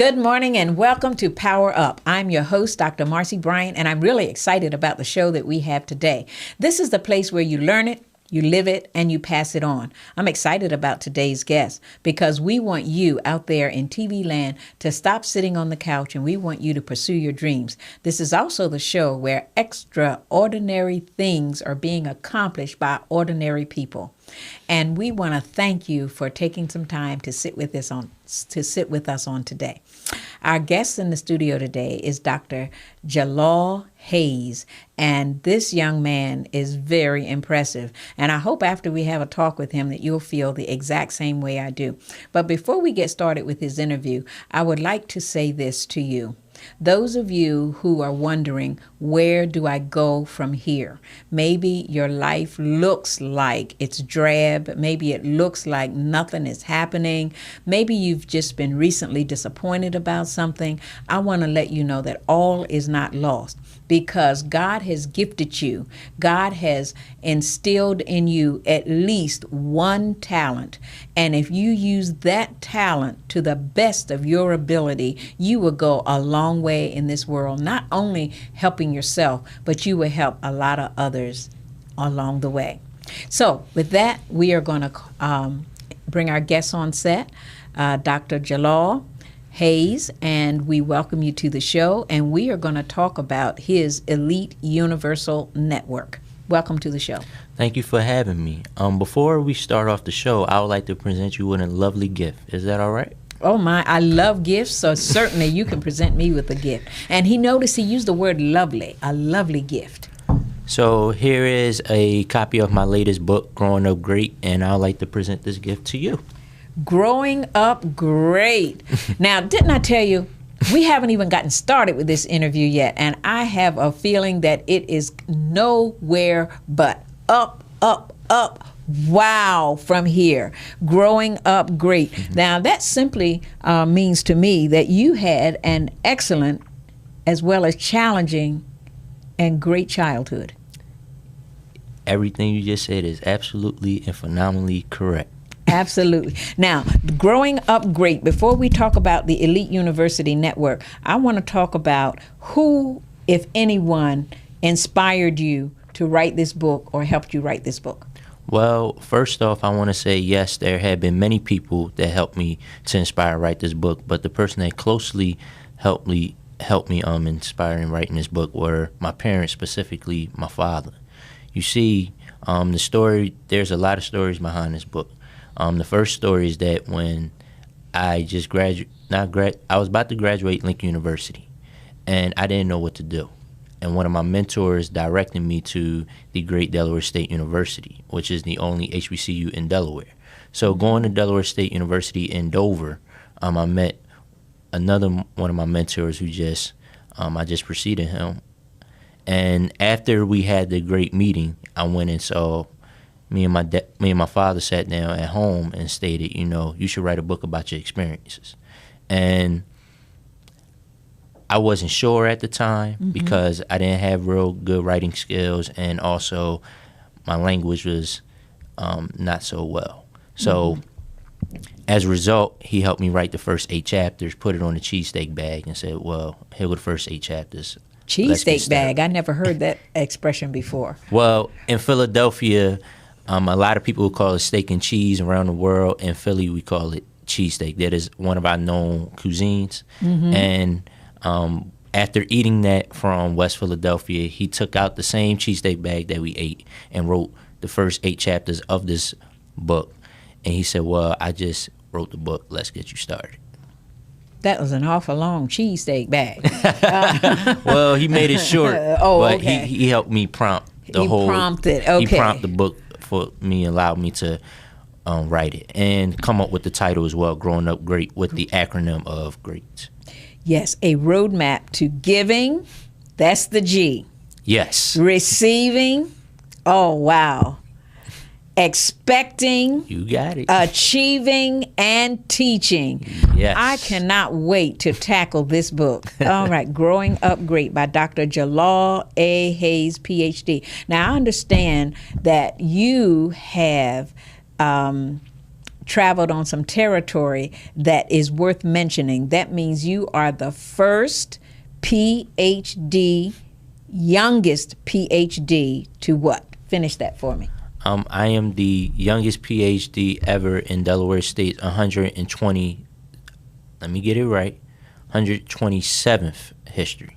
Good morning and welcome to Power Up. I'm your host, Dr. Marcy Bryant, and I'm really excited about the show that we have today. This is the place where you learn it, you live it, and you pass it on. I'm excited about today's guest because we want you out there in TV land to stop sitting on the couch, and we want you to pursue your dreams. This is also the show where extraordinary things are being accomplished by ordinary people. And we want to thank you for taking some time to sit with us on today. Our guest in the studio today is Dr. Jalal Hayes, and this young man is very impressive. And I hope after we have a talk with him that you'll feel the exact same way I do. But before we get started with his interview, I would like to say this to you. Those of you who are wondering, where do I go from here? Maybe your life looks like it's drab. Maybe it looks like nothing is happening. Maybe you've just been recently disappointed about something. I want to let you know that all is not lost because God has gifted you. God has instilled in you at least one talent. And if you use that talent to the best of your ability, you will go a long way in this world, not only helping yourself, but you will help a lot of others along the way. So with that, we are going to bring our guest on set, Dr. Jalal Hayes, and we welcome you to the show, and we are going to talk about his Elite Universal Network. Welcome to the show. Thank you for having me. Before we start off the show, I would like to present you with a lovely gift. Is that all right? Oh my, I love gifts, so certainly you can present me with a gift. And he noticed he used the word lovely, a lovely gift. So here is a copy of my latest book, Growing Up Great, and I would like to present this gift to you. Growing Up Great. Now, didn't I tell you, we haven't even gotten started with this interview yet, and I have a feeling that it is nowhere but up, up, up. Wow, from here. Growing Up Great. Mm-hmm. Now, that simply means to me that you had an excellent as well as challenging and great childhood. Everything you just said is absolutely and phenomenally correct. Absolutely. Now, Growing Up Great, before we talk about the Elite University Network, I want to talk about who, if anyone, inspired you to write this book or helped you write this book. Well, first off, I want to say, yes, there have been many people that helped me to inspire and write this book, but the person that closely helped me inspire and writing this book were my parents, specifically my father. You see, the story, there's a lot of stories behind this book. The first story is that when I just I was about to graduate Lincoln University, and I didn't know what to do. And one of my mentors directed me to the great Delaware State University, which is the only HBCU in Delaware. So going to Delaware State University in Dover, I met another one of my mentors who I just preceded him. And after we had the great meeting, I went and saw me and my father sat down at home and stated, you should write a book about your experiences. And I wasn't sure at the time because I didn't have real good writing skills, and also my language was not so well. So as a result, he helped me write the first 8 chapters, put it on a cheesesteak bag, and said, well, here were the first 8 chapters. Cheesesteak bag? I never heard that expression before. Well, in Philadelphia, a lot of people call it steak and cheese around the world. In Philly, we call it cheesesteak. That is one of our known cuisines. And after eating that from West Philadelphia, he took out the same cheesesteak bag that we ate and wrote the first 8 chapters of this book. And he said, well, I just wrote the book. Let's get you started. That was an awful long cheesesteak bag. Well, he made it short. But okay. He helped me prompt the whole. He prompted, okay. He prompted the book for me, allowed me to write it and come up with the title as well, Growing Up Great, with the acronym of GREAT. Yes, a roadmap to giving, that's the G. Yes. Receiving, oh wow. Expecting, you got it. Achieving, and teaching. Yes. I cannot wait to tackle this book. All right, Growing Up Great by Dr. Jalal A. Hayes, Ph.D. Now, I understand that you have traveled on some territory that is worth mentioning. That means you are the first PhD, youngest PhD to what? Finish that for me. I am the youngest PhD ever in Delaware State's 120, let me get it right, 127th history.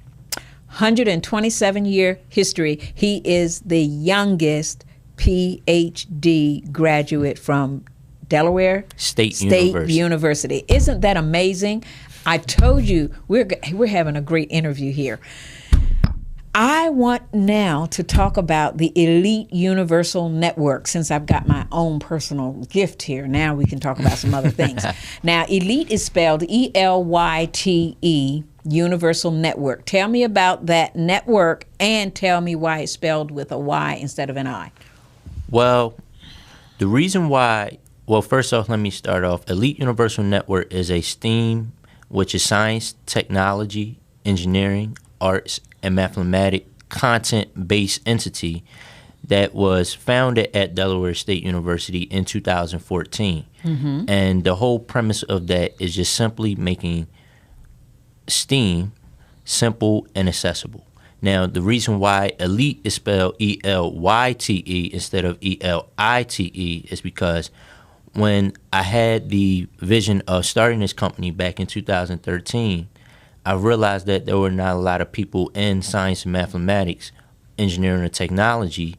127-year history. He is the youngest PhD graduate from Delaware State University. Isn't that amazing? I told you we're having a great interview here. I want now to talk about the Elite Universal Network. Since I've got my own personal gift here, now we can talk about some other things. Now, Elite is spelled ELYTE, Universal Network. Tell me about that network and tell me why it's spelled with a Y instead of an I. Well, the reason why, well, first off, let me start off. Elite Universal Network is a STEAM, which is science, technology, engineering, arts, and mathematics content-based entity that was founded at Delaware State University in 2014. Mm-hmm. And the whole premise of that is just simply making STEAM simple and accessible. Now, the reason why Elite is spelled ELYTE instead of ELITE is because when I had the vision of starting this company back in 2013, I realized that there were not a lot of people in science and mathematics, engineering, and technology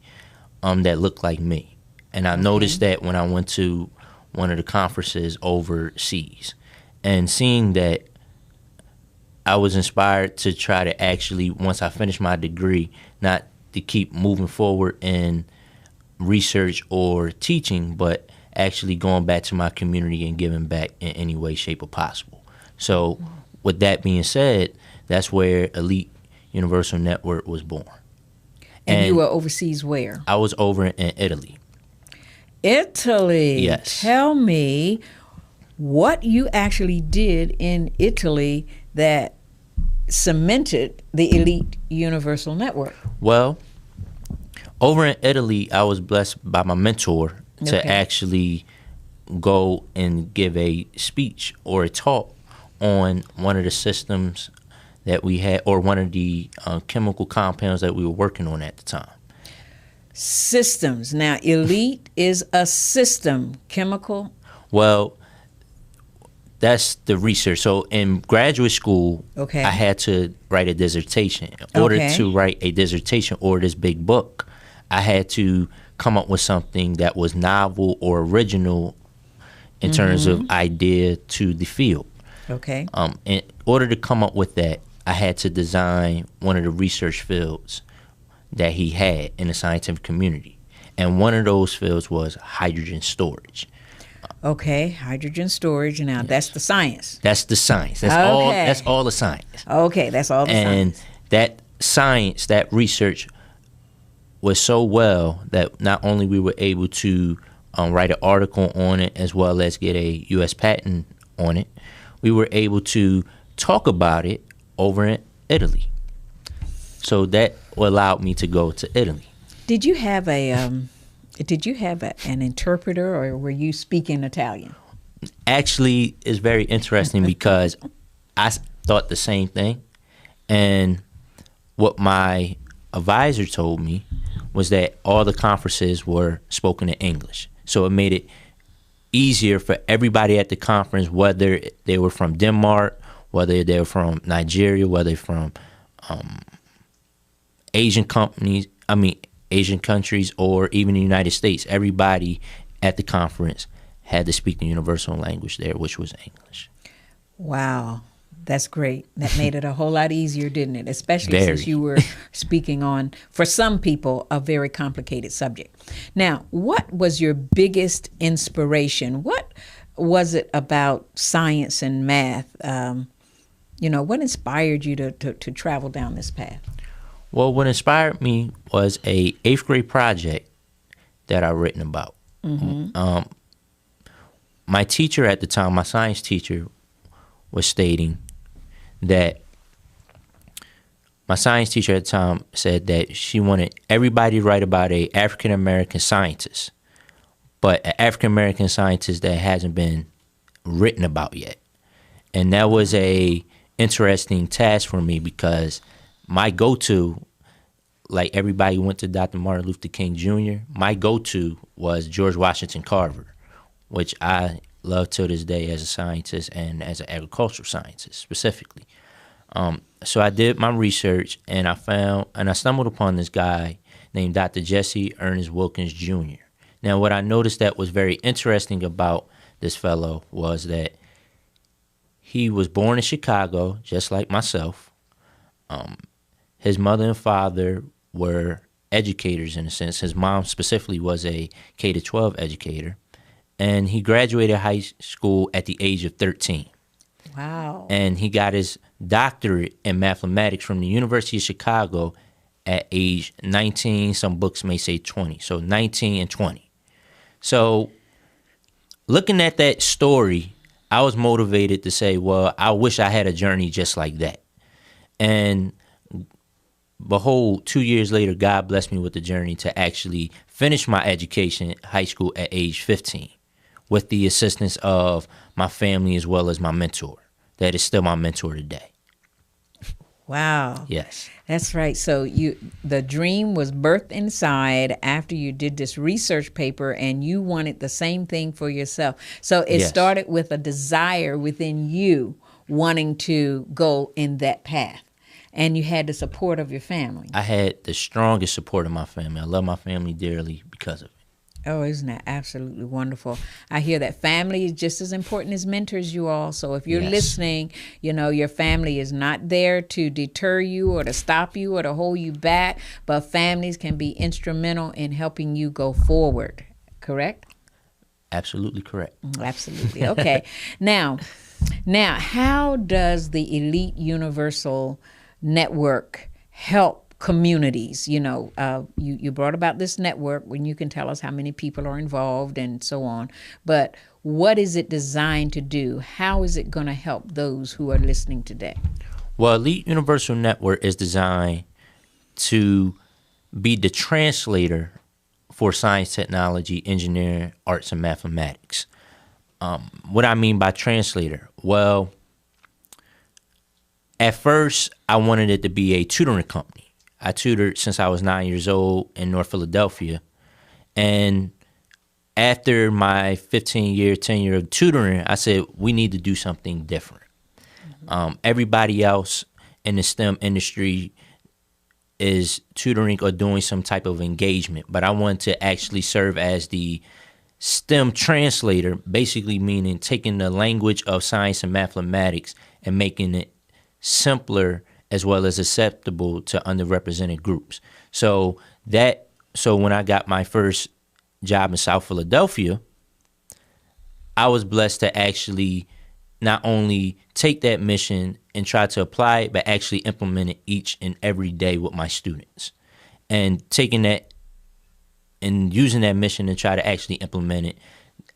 that looked like me. And I noticed that when I went to one of the conferences overseas and seeing that, I was inspired to try to actually, once I finished my degree, not to keep moving forward in research or teaching, but actually going back to my community and giving back in any way, shape, or possible. So with that being said, that's where Elite Universal Network was born. And you were overseas where? I was over in Italy. Italy? Yes. Tell me what you actually did in Italy that cemented the Elite Universal Network. Well, over in Italy, I was blessed by my mentor to actually go and give a speech or a talk on one of the systems that we had, or one of the chemical compounds that we were working on at the time. Systems. Now, Elite is a system, chemical? Well, that's the research. So in graduate school, I had to write a dissertation. In order to write a dissertation or this big book, I had to come up with something that was novel or original in terms of idea to the field. Okay. In order to come up with that, I had to design one of the research fields that he had in the scientific community. And one of those fields was hydrogen storage. Okay, hydrogen storage. Now, that's the science. That's the science. That's all the science. Okay, that's all the science. And that science, that research was so well that not only we were able to write an article on it as well as get a U.S. patent on it, we were able to talk about it over in Italy. So that allowed me to go to Italy. Did you have an interpreter, or were you speaking Italian? Actually, it's very interesting because I thought the same thing. And what my advisor told me was that all the conferences were spoken in English. So it made it easier for everybody at the conference, whether they were from Denmark, whether they were from Nigeria, whether they're from Asian countries, or even the United States. Everybody at the conference had to speak the universal language there, which was English. Wow, that's great. That made it a whole lot easier, didn't it? Especially Very. Since you were speaking on, for some people, a very complicated subject. Now, what was your biggest inspiration? What was it about science and math? What inspired you to travel down this path? Well, what inspired me was a 8th grade project that I've written about. Mm-hmm. My teacher at the time, my science teacher, was stating that my science teacher at the time said that she wanted everybody to write about a African American scientist, but an African American scientist that hasn't been written about yet. And that was a interesting task for me because my go-to, like everybody went to Dr. Martin Luther King Jr., my go-to was George Washington Carver, which I love to this day as a scientist and as an agricultural scientist specifically. So I did my research, and I stumbled upon this guy named Dr. Jesse Ernest Wilkins Jr. Now, what I noticed that was very interesting about this fellow was that he was born in Chicago, just like myself. His mother and father were educators in a sense. His mom specifically was a K-12 educator, and he graduated high school at the age of 13. Wow. And he got his doctorate in mathematics from the University of Chicago at age 19. Some books may say 20. So 19 and 20. So looking at that story, I was motivated to say, well, I wish I had a journey just like that. And behold, 2 years later, God blessed me with the journey to actually finish my education at high school at age 15 with the assistance of my family as well as my mentor. That is still my mentor today. Wow. Yes. That's right. So the dream was birthed inside after you did this research paper, and you wanted the same thing for yourself. So it Yes. started with a desire within you wanting to go in that path. And you had the support of your family. I had the strongest support of my family. I love my family dearly because of it. Oh, isn't that absolutely wonderful? I hear that family is just as important as mentors, you all. So if you're Yes. listening, your family is not there to deter you or to stop you or to hold you back, but families can be instrumental in helping you go forward, correct? Absolutely correct. Absolutely. Okay. Now, how does the Elite Universal Network help communities? You brought about this network when you can tell us how many people are involved and so on. But what is it designed to do? How is it going to help those who are listening today? Well, Elite Universal Network is designed to be the translator for science, technology, engineering, arts, and mathematics. What I mean by translator? Well, at first, I wanted it to be a tutoring company. I tutored since I was 9 years old in North Philadelphia. And after my 15-year tenure of tutoring, I said, we need to do something different. Everybody else in the STEM industry is tutoring or doing some type of engagement, but I wanted to actually serve as the STEM translator, basically meaning taking the language of science and mathematics and making it simpler as well as acceptable to underrepresented groups. So when I got my first job in South Philadelphia, I was blessed to actually not only take that mission and try to apply it, but actually implement it each and every day with my students. And taking that and using that mission and try to actually implement it,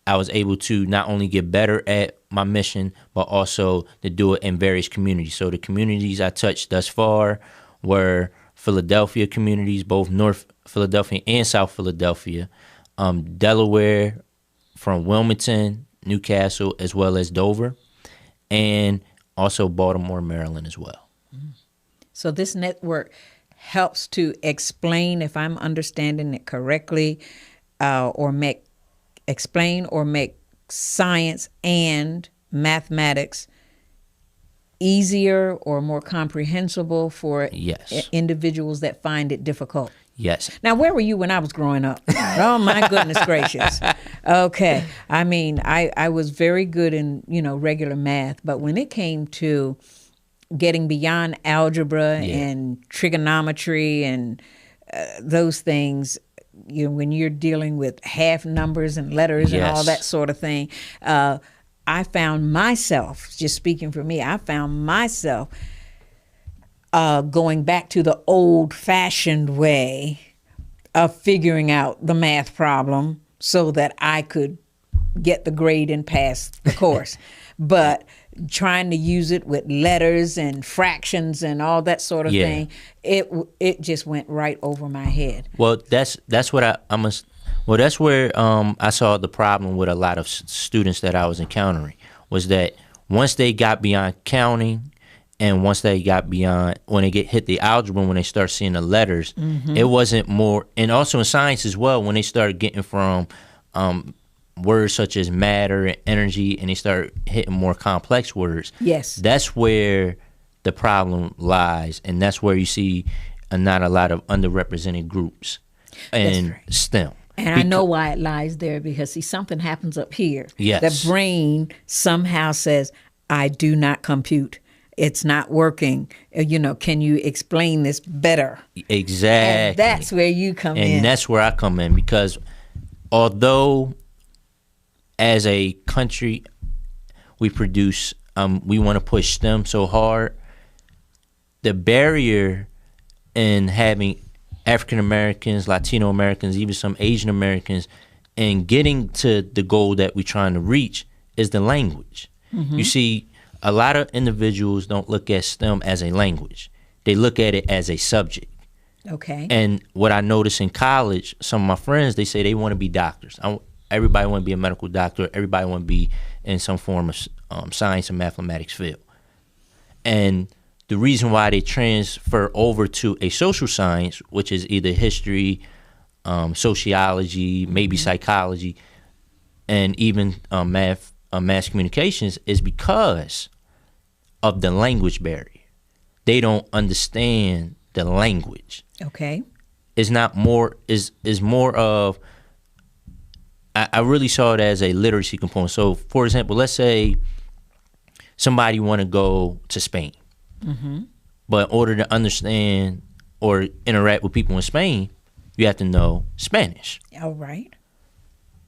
I was able to not only get better at my mission, but also to do it in various communities. So the communities I touched thus far were Philadelphia communities, both North Philadelphia and South Philadelphia, Delaware, from Wilmington, Newcastle, as well as Dover, and also Baltimore, Maryland as well. So this network helps to explain, if I'm understanding it correctly, explain or make science and mathematics easier or more comprehensible for Yes. individuals that find it difficult. Yes. Now, where were you when I was growing up? Oh, my goodness gracious. Okay. I mean, I was very good in, regular math, but when it came to getting beyond algebra and trigonometry and those things, when you're dealing with half numbers and letters and all that sort of thing, I found myself, just speaking for me, going back to the old-fashioned way of figuring out the math problem so that I could get the grade and pass the course. But trying to use it with letters and fractions and all that sort of thing, it just went right over my head. Well, that's what Well, that's where I saw the problem with a lot of students that I was encountering was that once they got beyond counting and once they got beyond, when they hit the algebra, when they start seeing the letters, it wasn't more, and also in science as well, when they started getting from words such as matter and energy and they start hitting more complex words. Yes. That's where the problem lies, and that's where you see not a lot of underrepresented groups in STEM. And I know why it lies there, because see, something happens up here. Yes. The brain somehow says, I do not compute. It's not working. Can you explain this better? Exactly. And that's where you come in. And that's where I come in, because although as a country we produce, we want to push STEM so hard, the barrier in having African Americans, Latino Americans, even some Asian Americans, and getting to the goal that we're trying to reach is the language. You see, a lot of individuals don't look at STEM as a language. They look at it as a subject. Okay. And what I notice in college, some of my friends, they say they want to be doctors. Everybody want to be a medical doctor. Everybody want to be in some form of science and mathematics field. And the reason why they transfer over to a social science, which is either history, sociology, maybe psychology, and even mass communications, is because of the language barrier. They don't understand the language. Okay. It's not more, is more of, I really saw it as a literacy component. So, for example, let's say somebody want to go to Spain. But in order to understand or interact with people in Spain, you have to know Spanish. All right.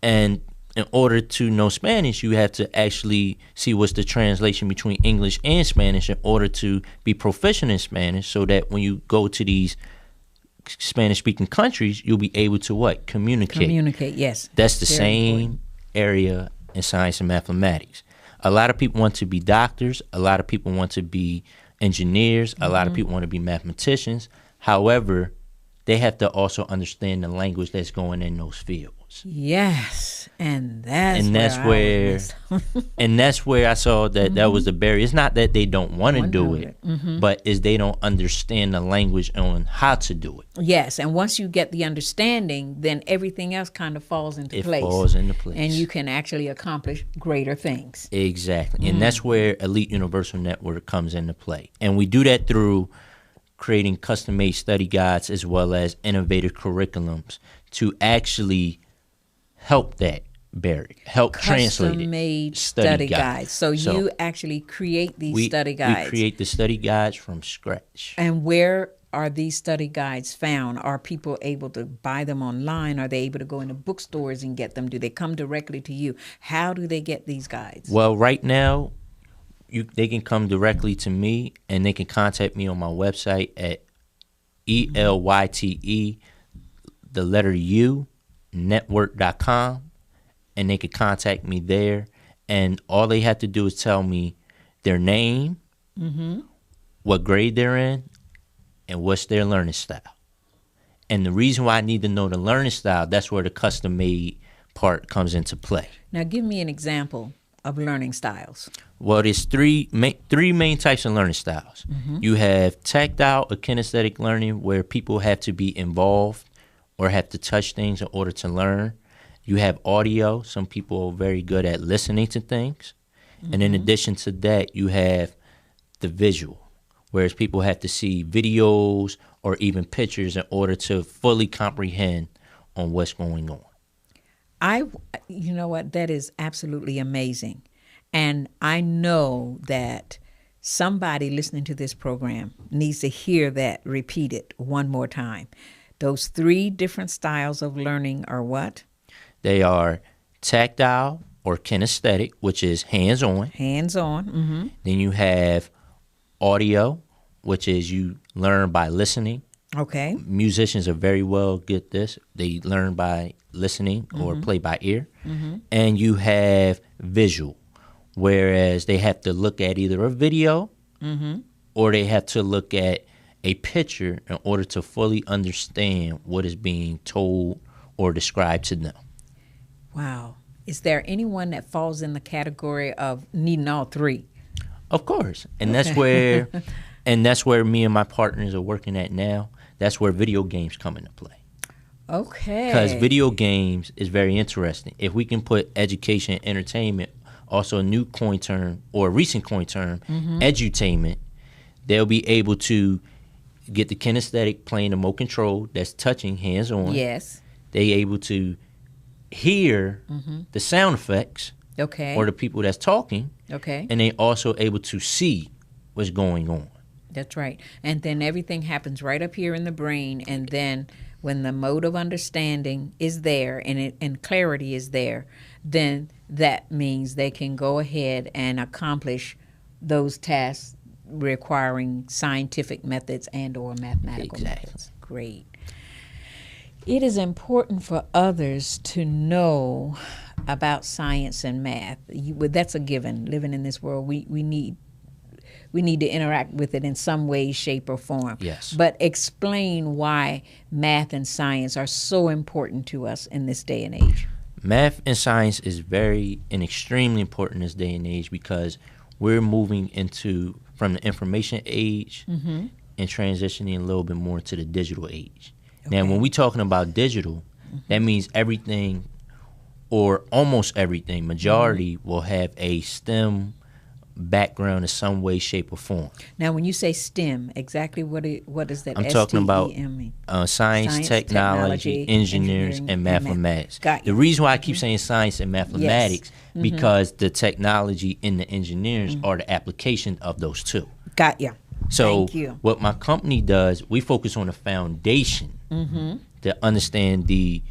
And in order to know Spanish, you have to actually see what's the translation between English and Spanish in order to be proficient in Spanish, so that when you go to these Spanish-speaking countries, you'll be able to what? Communicate, yes. That's the Very same important. area in science and mathematics. A lot of people want to be doctors. A lot of people want to be engineers. A lot of people want to be mathematicians. However, they have to also understand the language that's going in those fields. Yes, and that's where I saw that that was the barrier. It's not that they don't want to do it, but is they don't understand the language on how to do it. Yes, and once you get the understanding, then everything else kind of falls into place. It falls into place. And you can actually accomplish greater things. Exactly. And that's where Elite Universal Network comes into play. And we do that through creating custom-made study guides as well as innovative curriculums to actually help that barrier, help translate it. Custom-made study guides. So you actually create these study guides. We create the study guides from scratch. And where are these study guides found? Are people able to buy them online? Are they able to go into bookstores and get them? Do they come directly to you? How do they get these guides? Well, right now, they can come directly to me, and they can contact me on my website at ELYTE, the letter U, network.com, and they can contact me there. And all they have to do is tell me their name, what grade they're in, and what's their learning style. And the reason why I need to know the learning style, that's where the custom-made part comes into play. Now, give me an example of learning styles. Well, there's three main types of learning styles. You have tactile or kinesthetic learning, where people have to be involved or have to touch things in order to learn. You have audio. Some people are very good at listening to things. And in addition to that, you have the visual, whereas people have to see videos or even pictures in order to fully comprehend on what's going on. You know what, that is absolutely amazing. And I know that somebody listening to this program needs to hear that repeated one more time. Those three different styles of learning are what? They are tactile or kinesthetic, which is hands-on. Hands-on. Then you have audio, which is you learn by listening. Okay. Musicians are very well good at this. They learn by listening or play by ear. And you have visual, whereas they have to look at either a video or they have to look at a picture in order to fully understand what is being told or describe to them. Wow. Is there anyone that falls in the category of needing all three? Of course. And that's where me and my partners are working at now. That's where video games come into play. Okay. Because video games is very interesting. If we can put education and entertainment, also a new coin term or a recent coin term, edutainment, they'll be able to get the kinesthetic playing the remote control that's touching hands-on. Yes. They able to hear the sound effects Okay. or the people that's talking, Okay. and they also able to see what's going on. That's right. And then everything happens right up here in the brain. And then when the mode of understanding is there and clarity is there, then that means they can go ahead and accomplish those tasks requiring scientific methods and or mathematical methods. Great. It is important for others to know about science and math. That's a given. Living in this world, we need to interact with it in some way, shape, or form. Yes. But explain why math and science are so important to us in this day and age. Math and science is very and extremely important in this day and age because we're moving from the information age and transitioning a little bit more to the digital age. Okay. Now, when we're talking about digital, that means everything or almost everything, majority will have a STEM background in some way, shape, or form. Now, when you say STEM, exactly what is that? I'm talking about mean? Science, technology, engineering, and mathematics. Got you. The reason why I keep saying science and mathematics because the technology and the engineering are the application of those two. Got you. So Thank you. what my company does, we focus on the foundation to understand the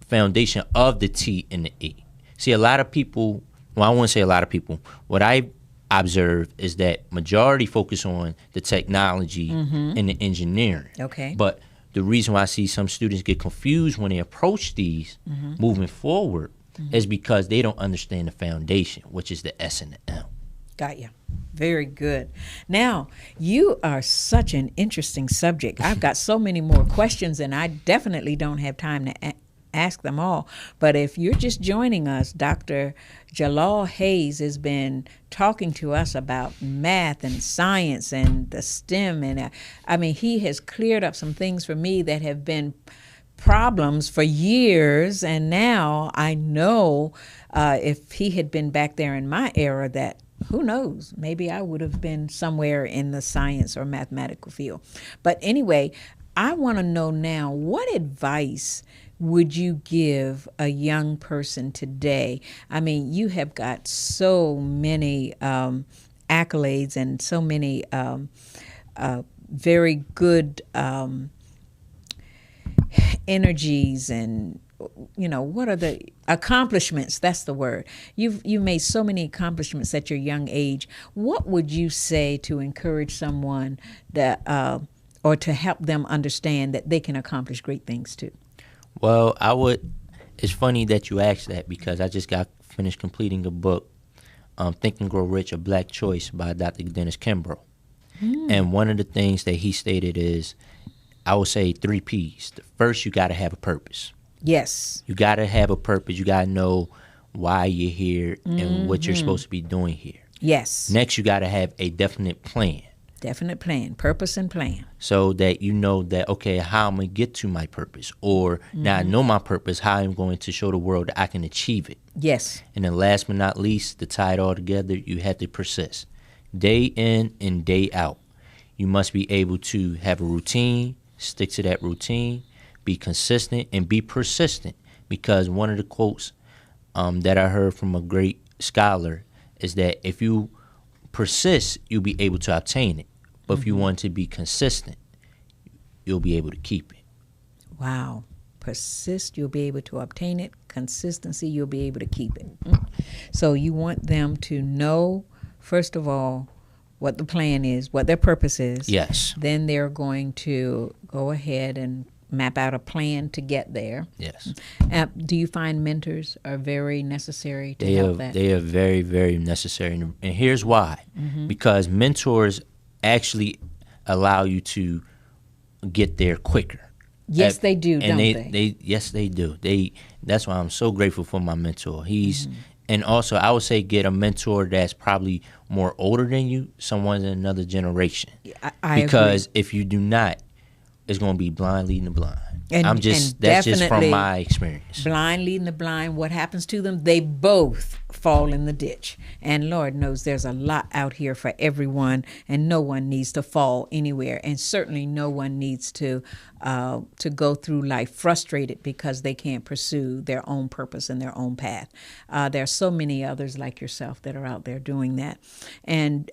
foundation of the T and the E. See, a lot of people, well, I won't say a lot of people, what I observe is that majority focus on the technology and the engineering. Okay. But the reason why I see some students get confused when they approach these moving forward is because they don't understand the foundation, which is the S and the M. Got you. Very good. Now, you are such an interesting subject. I've got so many more questions, and I definitely don't have time to ask them all. But if you're just joining us, Dr. Jalal Hayes has been talking to us about math and science and the STEM. And I mean, he has cleared up some things for me that have been problems for years. And now I know if he had been back there in my era that who knows, maybe I would have been somewhere in the science or mathematical field. But anyway, I want to know now, what advice would you give a young person today? I mean, you have got so many accolades and so many very good energies and, you know, what are the accomplishments? That's the word. You've made so many accomplishments at your young age. What would you say to encourage someone that, or to help them understand that they can accomplish great things too? Well, it's funny that you asked that because I just got finished completing a book, Think and Grow Rich, A Black Choice by Dr. Dennis Kimbrough. And one of the things that he stated is, I would say 3 P's. First, you got to have a purpose. Yes. You got to have a purpose. You got to know why you're here and what you're supposed to be doing here. Yes. Next, you got to have a definite plan. Definite plan, purpose and plan. So that you know that, okay, how I'm going to get to my purpose. Or now I know my purpose, how I'm going to show the world that I can achieve it. Yes. And then last but not least, to tie it all together, you have to persist. Day in and day out. You must be able to have a routine, stick to that routine, be consistent, and be persistent. Because one of the quotes that I heard from a great scholar is that if you persist, you'll be able to obtain it. But if you want to be consistent, you'll be able to keep it. Wow. Persist, you'll be able to obtain it. Consistency, you'll be able to keep it. So you want them to know, first of all, what the plan is, what their purpose is. Yes. Then they're going to go ahead and map out a plan to get there. Yes. Do you find mentors are very necessary to help that? They are very, very necessary. And here's why. Because mentors actually allow you to get there quicker. Yes, they do, and don't they yes they do. That's why I'm so grateful for my mentor. And also I would say get a mentor that's probably more older than you, someone in another generation. I Because agree. if you do not, it's going to be blind leading the blind. And That's just from definitely my experience. blind leading the blind, what happens to them? They both fall in the ditch. And Lord knows there's a lot out here for everyone, and no one needs to fall anywhere. And certainly no one needs to go through life frustrated because they can't pursue their own purpose and their own path. There are so many others like yourself that are out there doing that. And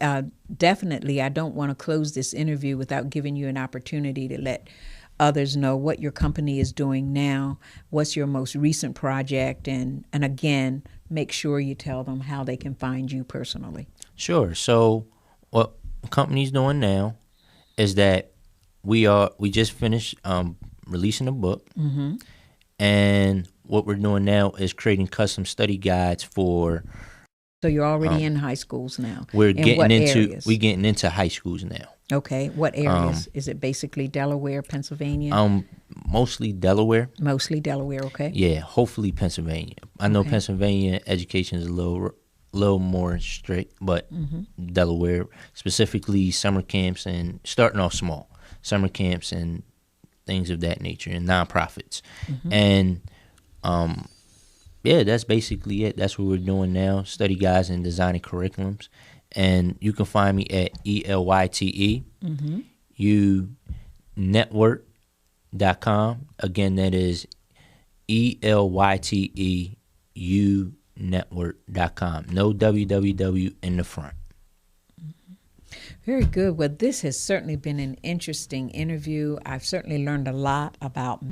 definitely, I don't want to close this interview without giving you an opportunity to let others know what your company is doing now, what's your most recent project, and again, make sure you tell them how they can find you personally. Sure. So what the company's doing now is that we just finished releasing a book, and what we're doing now is creating custom study guides for. So you're already in high schools now. We're getting areas? getting into high schools now. Okay, what areas? Is it basically Delaware, Pennsylvania? Mostly Delaware. Mostly Delaware. Okay. Yeah, hopefully Pennsylvania. I know Okay. Pennsylvania education is a little more strict, but Delaware, specifically summer camps and starting off small, summer camps and things of that nature, and nonprofits. And yeah, that's basically it. That's what we're doing now, study guides and designing curriculums. And you can find me at ELYTE, UNetwork.com. Again, that is ELYTE, UNetwork.com. No www in the front. Very good. Well, this has certainly been an interesting interview. I've certainly learned a lot about